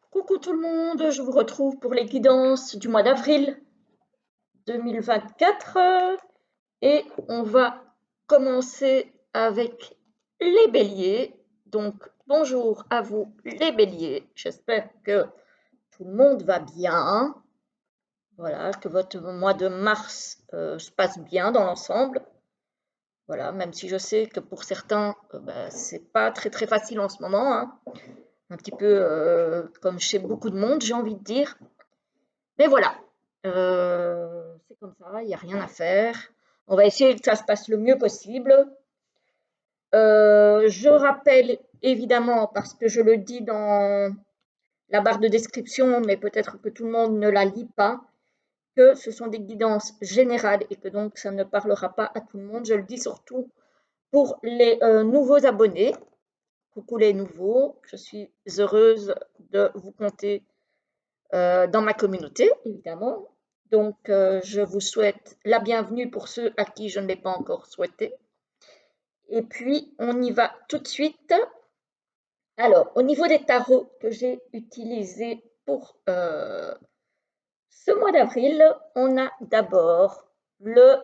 Coucou tout le monde, je vous retrouve pour les guidances du mois d'avril 2024 et on va commencer avec les béliers. Donc bonjour à vous les béliers, j'espère que tout le monde va bien, voilà, que votre mois de mars se passe bien dans l'ensemble. Voilà, même si je sais que pour certains, c'est pas très facile en ce moment, hein. Un petit peu comme chez beaucoup de monde, j'ai envie de dire. Mais voilà, c'est comme ça, il n'y a rien à faire. On va essayer que ça se passe le mieux possible. Je rappelle évidemment, parce que je le dis dans la barre de description, mais peut-être que tout le monde ne la lit pas, que ce sont des guidances générales et que donc ça ne parlera pas à tout le monde. Je le dis surtout pour les nouveaux abonnés. Coucou les nouveaux, je suis heureuse de vous compter dans ma communauté, évidemment. Donc, je vous souhaite la bienvenue pour ceux à qui je ne l'ai pas encore souhaité. Et puis, on y va tout de suite. Alors, au niveau des tarots que j'ai utilisés pour ce mois d'avril, on a d'abord le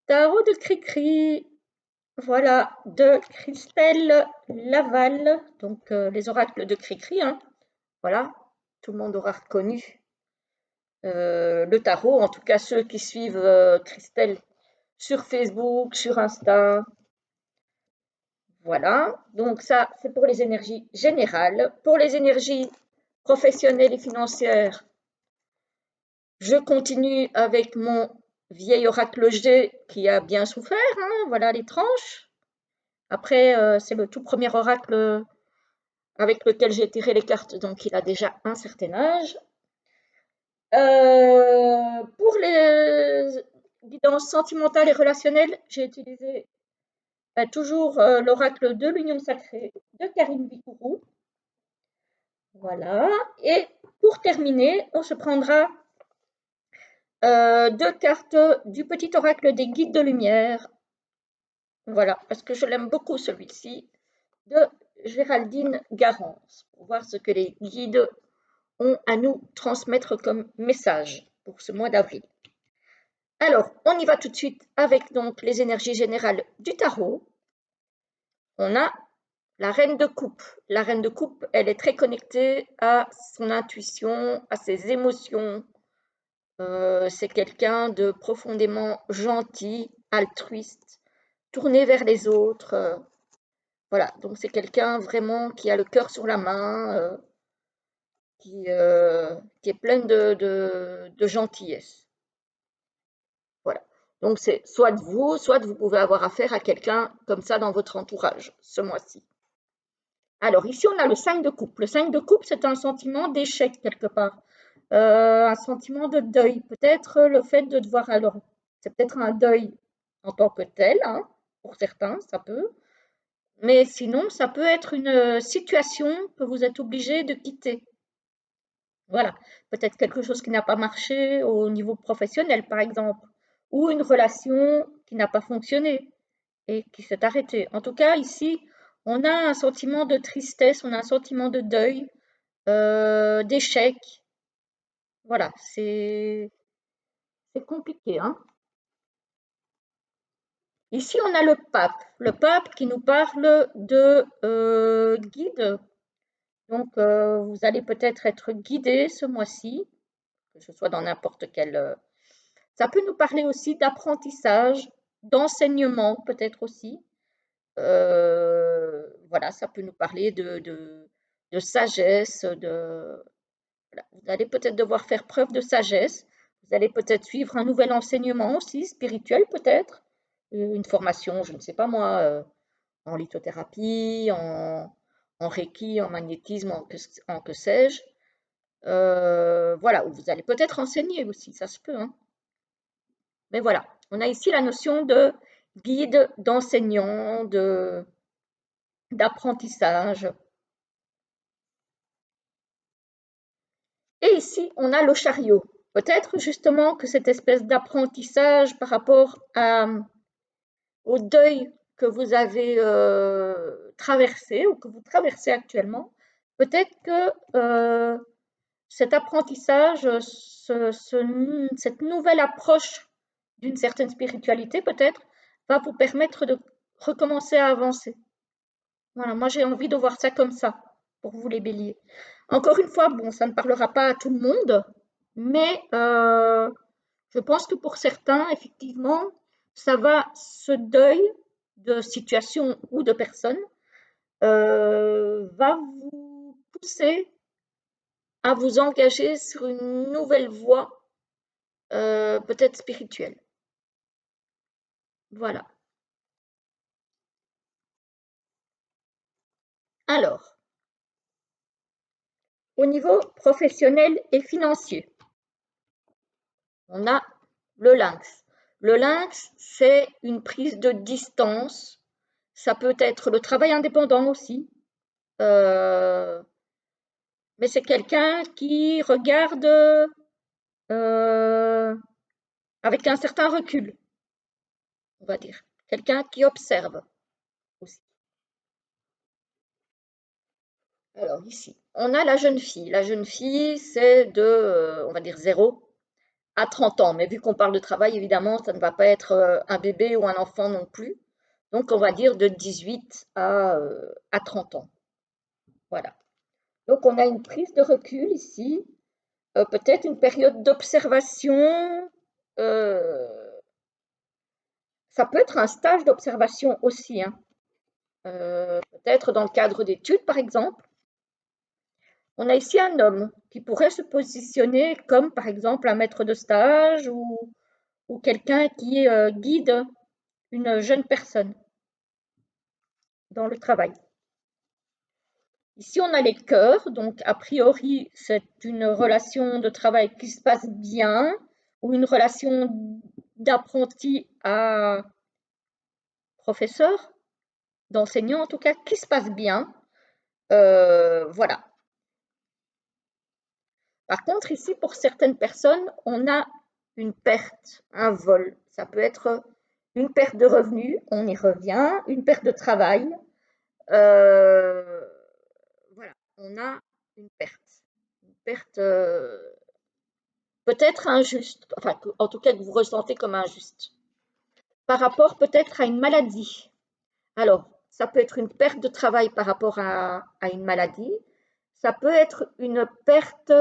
tarot de Cricri, voilà, de Christelle Laval, donc les oracles de Cricri, hein. Voilà, tout le monde aura reconnu le tarot, en tout cas ceux qui suivent Christelle sur Facebook, sur Insta. Voilà, donc ça c'est pour les énergies générales. Pour les énergies professionnelles et financières, je continue avec mon vieil oracle G qui a bien souffert, hein, voilà les tranches. Après, c'est le tout premier oracle avec lequel j'ai tiré les cartes, donc il a déjà un certain âge. Pour les guidances sentimentales et relationnelles, j'ai utilisé toujours l'oracle de l'union sacrée de Karine Vicourou. Voilà. Et pour terminer, on se prendra deux cartes du petit oracle des guides de lumière. Voilà, parce que je l'aime beaucoup celui-ci, de Géraldine Garance, pour voir ce que les guides ont à nous transmettre comme message pour ce mois d'avril. Alors, on y va tout de suite avec donc les énergies générales du tarot. On a la reine de coupe. La reine de coupe, elle est très connectée à son intuition, à ses émotions. C'est quelqu'un de profondément gentil, altruiste, tourné vers les autres. Voilà, donc c'est quelqu'un vraiment qui a le cœur sur la main, qui est plein de gentillesse. Voilà. Donc c'est soit vous pouvez avoir affaire à quelqu'un comme ça dans votre entourage ce mois-ci. Alors ici on a le 5 de coupe. Le 5 de coupe, c'est un sentiment d'échec quelque part, un sentiment de deuil. Peut-être le fait de devoir, alors c'est peut-être un deuil en tant que tel, hein, pour certains, ça peut, mais sinon ça peut être une situation que vous êtes obligé de quitter. Voilà, peut-être quelque chose qui n'a pas marché au niveau professionnel, par exemple, ou une relation qui n'a pas fonctionné et qui s'est arrêtée. En tout cas, ici, on a un sentiment de tristesse, on a un sentiment de deuil, d'échec. Voilà, c'est compliqué, hein. Ici, on a le pape qui nous parle de guide. Donc, vous allez peut-être être guidé ce mois-ci, que ce soit dans n'importe quel. Ça peut nous parler aussi d'apprentissage, d'enseignement peut-être aussi. Voilà, ça peut nous parler de sagesse, voilà. Vous allez peut-être devoir faire preuve de sagesse. Vous allez peut-être suivre un nouvel enseignement aussi, spirituel peut-être, une formation, je ne sais pas moi, en lithothérapie, en reiki, en magnétisme, en que sais-je. Voilà, ou vous allez peut-être enseigner aussi, ça se peut, hein. Mais voilà, on a ici la notion de guide, d'enseignant, d'apprentissage. Et ici, on a le chariot. Peut-être justement que cette espèce d'apprentissage par rapport au deuil que vous avez traversez ou que vous traversez actuellement, peut-être que cet apprentissage, cette nouvelle approche d'une certaine spiritualité, peut-être, va vous permettre de recommencer à avancer. Voilà, moi j'ai envie de voir ça comme ça, pour vous les béliers. Encore une fois, bon, ça ne parlera pas à tout le monde, mais je pense que pour certains, effectivement, ça va, ce deuil de situation ou de personne, va vous pousser à vous engager sur une nouvelle voie, peut-être spirituelle. Voilà. Alors, au niveau professionnel et financier, on a le lynx. Le lynx, c'est une prise de distance. Ça peut être le travail indépendant aussi. Mais c'est quelqu'un qui regarde avec un certain recul, on va dire. Quelqu'un qui observe aussi. Alors ici, on a la jeune fille. La jeune fille, c'est de, on va dire, 0 à 30 ans. Mais vu qu'on parle de travail, évidemment, ça ne va pas être un bébé ou un enfant non plus. Donc, on va dire de 18 à 30 ans. Voilà. Donc, on a une prise de recul ici, peut-être une période d'observation. Ça peut être un stage d'observation aussi, hein. Peut-être dans le cadre d'études, par exemple. On a ici un homme qui pourrait se positionner comme, par exemple, un maître de stage ou quelqu'un qui guide une jeune personne dans le travail. Ici, on a les cœurs, donc a priori, c'est une relation de travail qui se passe bien ou une relation d'apprenti à professeur, d'enseignant en tout cas, qui se passe bien. Voilà. Par contre, ici, pour certaines personnes, on a une perte, un vol. Ça peut être une perte de revenus, on y revient, une perte de travail. Voilà, on a une perte peut-être injuste, enfin, en tout cas que vous ressentez comme injuste, par rapport peut-être à une maladie. Alors, ça peut être une perte de travail par rapport à une maladie, ça peut être une perte,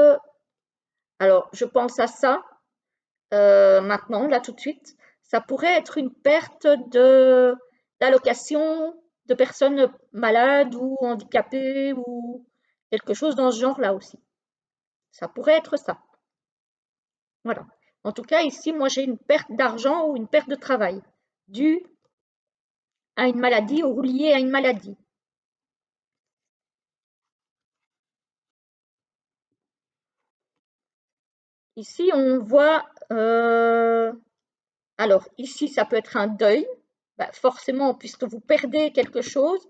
alors je pense à ça maintenant, là tout de suite, ça pourrait être une perte d'allocation de personnes malades ou handicapées ou quelque chose dans ce genre-là aussi. Ça pourrait être ça. Voilà. En tout cas, ici, moi, j'ai une perte d'argent ou une perte de travail due à une maladie ou liée à une maladie. Ici, on voit, alors ici, ça peut être un deuil, forcément, puisque vous perdez quelque chose,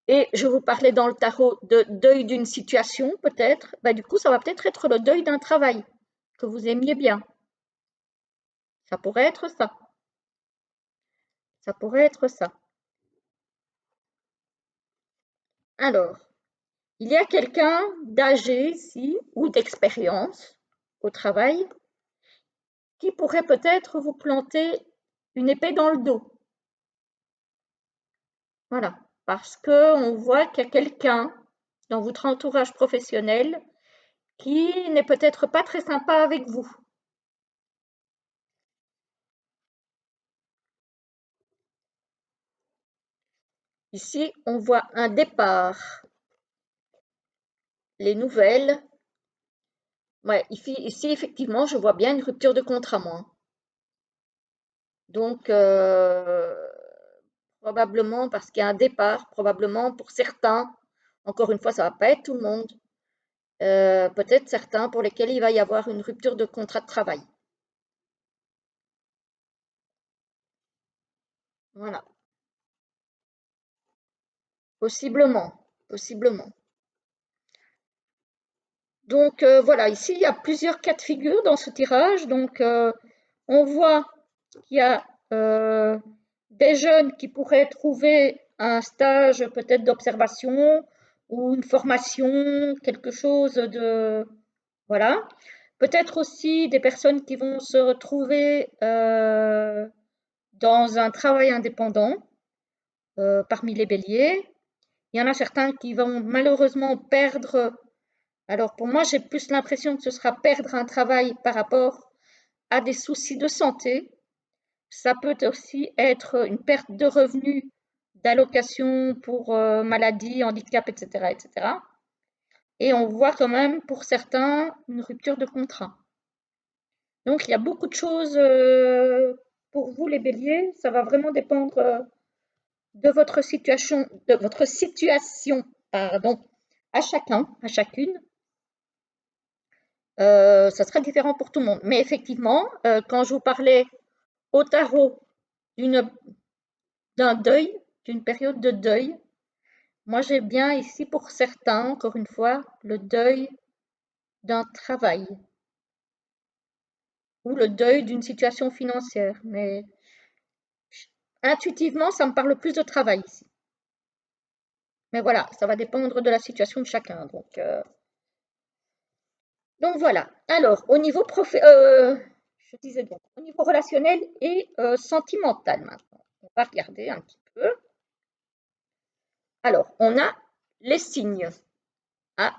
et je vous parlais dans le tarot de deuil d'une situation, peut-être, du coup, ça va peut-être être le deuil d'un travail que vous aimiez bien. Ça pourrait être ça. Ça pourrait être ça. Alors, il y a quelqu'un d'âgé ici ou d'expérience au travail qui pourrait peut-être vous planter une épée dans le dos. Voilà, parce qu'on voit qu'il y a quelqu'un dans votre entourage professionnel qui n'est peut-être pas très sympa avec vous. Ici, on voit un départ. Les nouvelles. Ouais, ici, effectivement, je vois bien une rupture de contrat, moi. Donc, probablement parce qu'il y a un départ, probablement pour certains, encore une fois, ça ne va pas être tout le monde, peut-être certains pour lesquels il va y avoir une rupture de contrat de travail. Voilà, possiblement, possiblement. Donc voilà, ici il y a plusieurs cas de figure dans ce tirage. Donc on voit qu'il y a des jeunes qui pourraient trouver un stage peut-être d'observation ou une formation, quelque chose de... Voilà. Peut-être aussi des personnes qui vont se retrouver dans un travail indépendant parmi les béliers. Il y en a certains qui vont malheureusement perdre. Alors pour moi, j'ai plus l'impression que ce sera perdre un travail par rapport à des soucis de santé. Ça peut aussi être une perte de revenus, d'allocation pour maladie, handicap, etc., etc. Et on voit quand même pour certains une rupture de contrat. Donc il y a beaucoup de choses pour vous les béliers. Ça va vraiment dépendre de votre situation, pardon, à chacun, à chacune. Ça sera différent pour tout le monde. Mais effectivement, quand je vous parlais au tarot d'un deuil, d'une période de deuil, moi j'ai bien ici pour certains, encore une fois, le deuil d'un travail ou le deuil d'une situation financière. Mais intuitivement, ça me parle plus de travail ici. Mais voilà, ça va dépendre de la situation de chacun. Donc voilà. Alors, je disais donc, au niveau relationnel et sentimental maintenant. On va regarder un petit peu. Alors, on a les signes. Ah,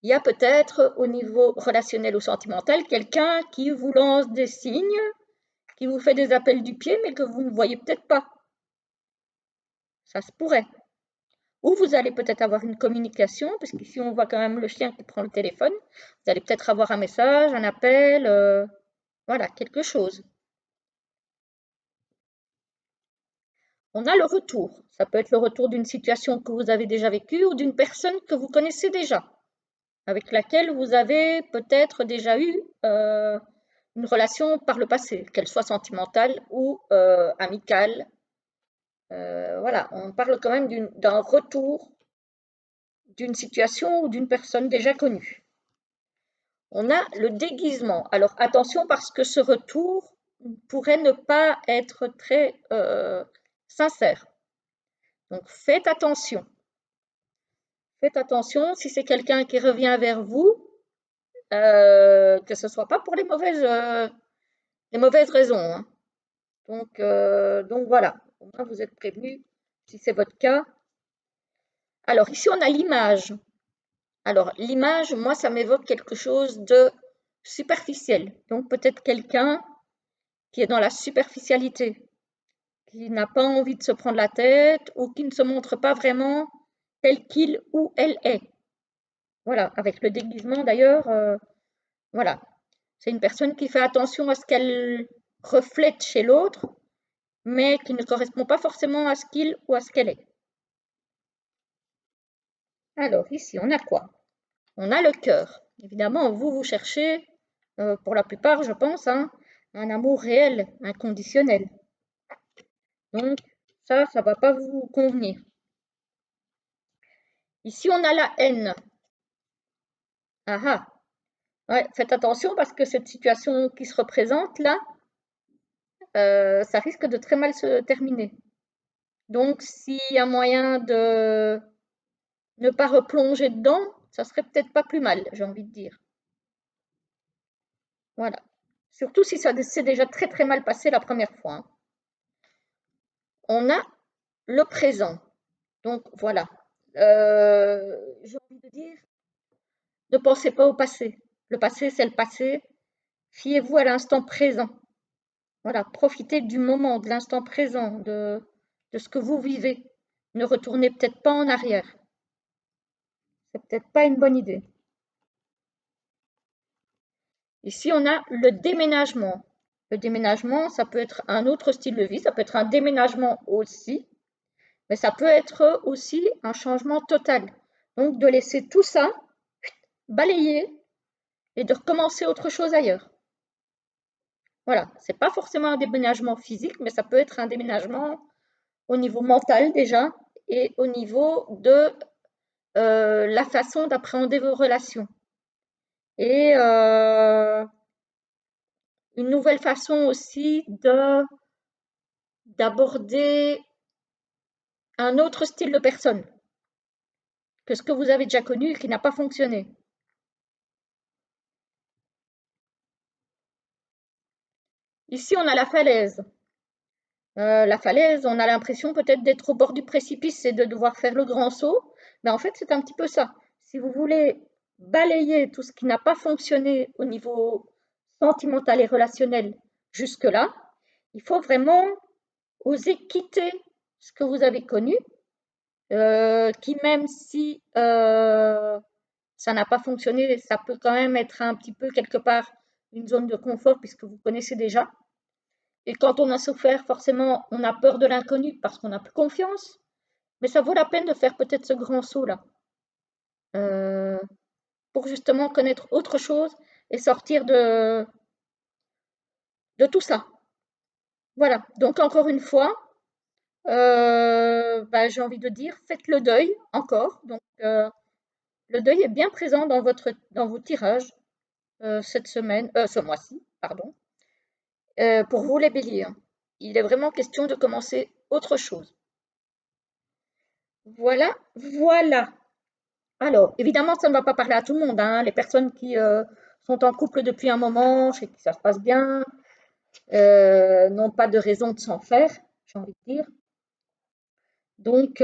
il y a peut-être au niveau relationnel ou sentimental quelqu'un qui vous lance des signes, qui vous fait des appels du pied, mais que vous ne voyez peut-être pas. Ça se pourrait. Ou vous allez peut-être avoir une communication, parce qu'ici on voit quand même le chien qui prend le téléphone. Vous allez peut-être avoir un message, un appel, voilà, quelque chose. On a le retour. Ça peut être le retour d'une situation que vous avez déjà vécue ou d'une personne que vous connaissez déjà, avec laquelle vous avez peut-être déjà eu une relation par le passé, qu'elle soit sentimentale ou amicale. Voilà, on parle quand même d'un retour d'une situation ou d'une personne déjà connue. On a le déguisement. Alors attention parce que ce retour pourrait ne pas être très sincère. Donc faites attention. Faites attention si c'est quelqu'un qui revient vers vous, que ce ne soit pas pour les mauvaises raisons. Hein. Donc voilà, au moins vous êtes prévenus si c'est votre cas. Alors ici on a l'image. Alors l'image, moi ça m'évoque quelque chose de superficiel. Donc peut-être quelqu'un qui est dans la superficialité, qui n'a pas envie de se prendre la tête ou qui ne se montre pas vraiment tel qu'il ou elle est. Voilà, avec le déguisement d'ailleurs, voilà. C'est une personne qui fait attention à ce qu'elle reflète chez l'autre, mais qui ne correspond pas forcément à ce qu'il ou à ce qu'elle est. Alors ici, on a quoi? On a le cœur. Évidemment, vous cherchez, pour la plupart, je pense, hein, un amour réel, inconditionnel. Donc ça ne va pas vous convenir. Ici, on a la haine. Ah ah. Ouais, faites attention parce que cette situation qui se représente là, ça risque de très mal se terminer. Donc, s'il y a moyen de ne pas replonger dedans, ça serait peut-être pas plus mal, j'ai envie de dire. Voilà. Surtout si ça s'est déjà très très mal passé la première fois. Hein. On a le présent. Donc voilà. J'ai envie de dire, ne pensez pas au passé. Le passé, c'est le passé. Fiez-vous à l'instant présent. Voilà, profitez du moment, de l'instant présent, de ce que vous vivez. Ne retournez peut-être pas en arrière. C'est peut-être pas une bonne idée. Ici, on a le déménagement. Le déménagement, ça peut être un autre style de vie, ça peut être un déménagement aussi, mais ça peut être aussi un changement total. Donc, de laisser tout ça balayer et de recommencer autre chose ailleurs. Voilà, c'est pas forcément un déménagement physique, mais ça peut être un déménagement au niveau mental déjà et au niveau de la façon d'appréhender vos relations. Et une nouvelle façon aussi d'aborder un autre style de personne que ce que vous avez déjà connu et qui n'a pas fonctionné. Ici, on a la falaise. La falaise, on a l'impression peut-être d'être au bord du précipice et de devoir faire le grand saut. Mais en fait, c'est un petit peu ça. Si vous voulez balayer tout ce qui n'a pas fonctionné au niveau sentimental et relationnel jusque-là, il faut vraiment oser quitter ce que vous avez connu, qui même si ça n'a pas fonctionné, ça peut quand même être un petit peu quelque part une zone de confort puisque vous connaissez déjà. Et quand on a souffert, forcément, on a peur de l'inconnu parce qu'on n'a plus confiance. Mais ça vaut la peine de faire peut-être ce grand saut-là euh, pour justement connaître autre chose et sortir de tout ça. Voilà. Donc encore une fois, bah, j'ai envie de dire, faites le deuil encore. Donc le deuil est bien présent dans vos tirages cette semaine, ce mois-ci, pardon. Pour vous les béliers, hein. Il est vraiment question de commencer autre chose. Voilà, voilà. Alors, évidemment, ça ne va pas parler à tout le monde, hein. Les personnes qui sont en couple depuis un moment, chez qui ça se passe bien, n'ont pas de raison de s'en faire, j'ai envie de dire. Donc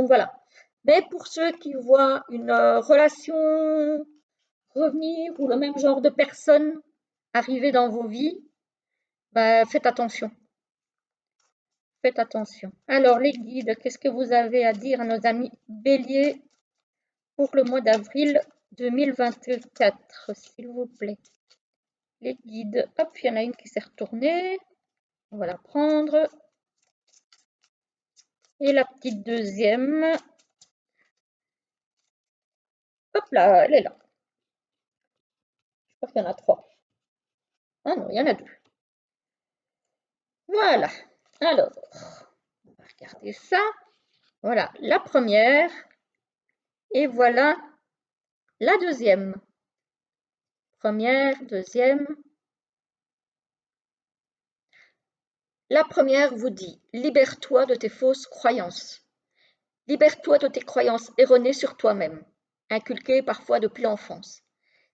voilà. Mais pour ceux qui voient une relation revenir ou le même genre de personne arriver dans vos vies, bah, faites attention. Faites attention. Alors, les guides, qu'est-ce que vous avez à dire à nos amis béliers pour le mois d'avril 2024, s'il vous plaît? Les guides, hop, il y en a une qui s'est retournée. On va la prendre. Et la petite deuxième. Hop là, elle est là. Je crois qu'il y en a trois. Ah non, il y en a deux. Voilà. Alors, on va regarder ça. Voilà la première. Et voilà la deuxième. Première, deuxième. La première vous dit « Libère-toi de tes fausses croyances. Libère-toi de tes croyances erronées sur toi-même, inculquées parfois depuis l'enfance.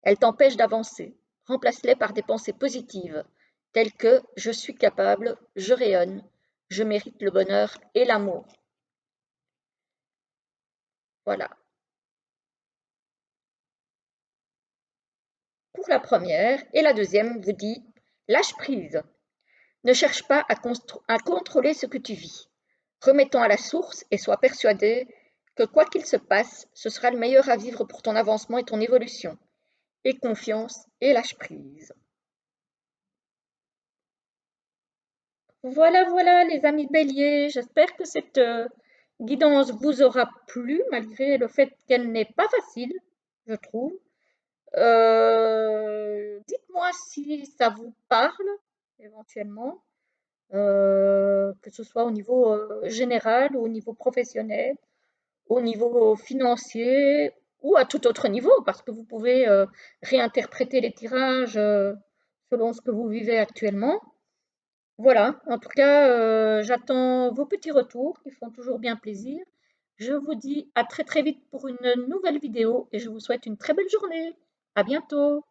Elles t'empêchent d'avancer. Remplace-les par des pensées positives, telles que « Je suis capable, je rayonne, je mérite le bonheur et l'amour. » Voilà. Pour la première. Et la deuxième vous dit « Lâche prise. Ne cherche pas à contrôler ce que tu vis. Remets-toi à la source et sois persuadé que quoi qu'il se passe, ce sera le meilleur à vivre pour ton avancement et ton évolution. Aie confiance et lâche prise. » Voilà, voilà les amis béliers, j'espère que cette guidance vous aura plu, malgré le fait qu'elle n'est pas facile, je trouve. Dites-moi si ça vous parle, éventuellement, que ce soit au niveau général ou au niveau professionnel, au niveau financier ou à tout autre niveau, parce que vous pouvez réinterpréter les tirages selon ce que vous vivez actuellement. Voilà, en tout cas, j'attends vos petits retours qui font toujours bien plaisir. Je vous dis à très très vite pour une nouvelle vidéo et je vous souhaite une très belle journée. À bientôt.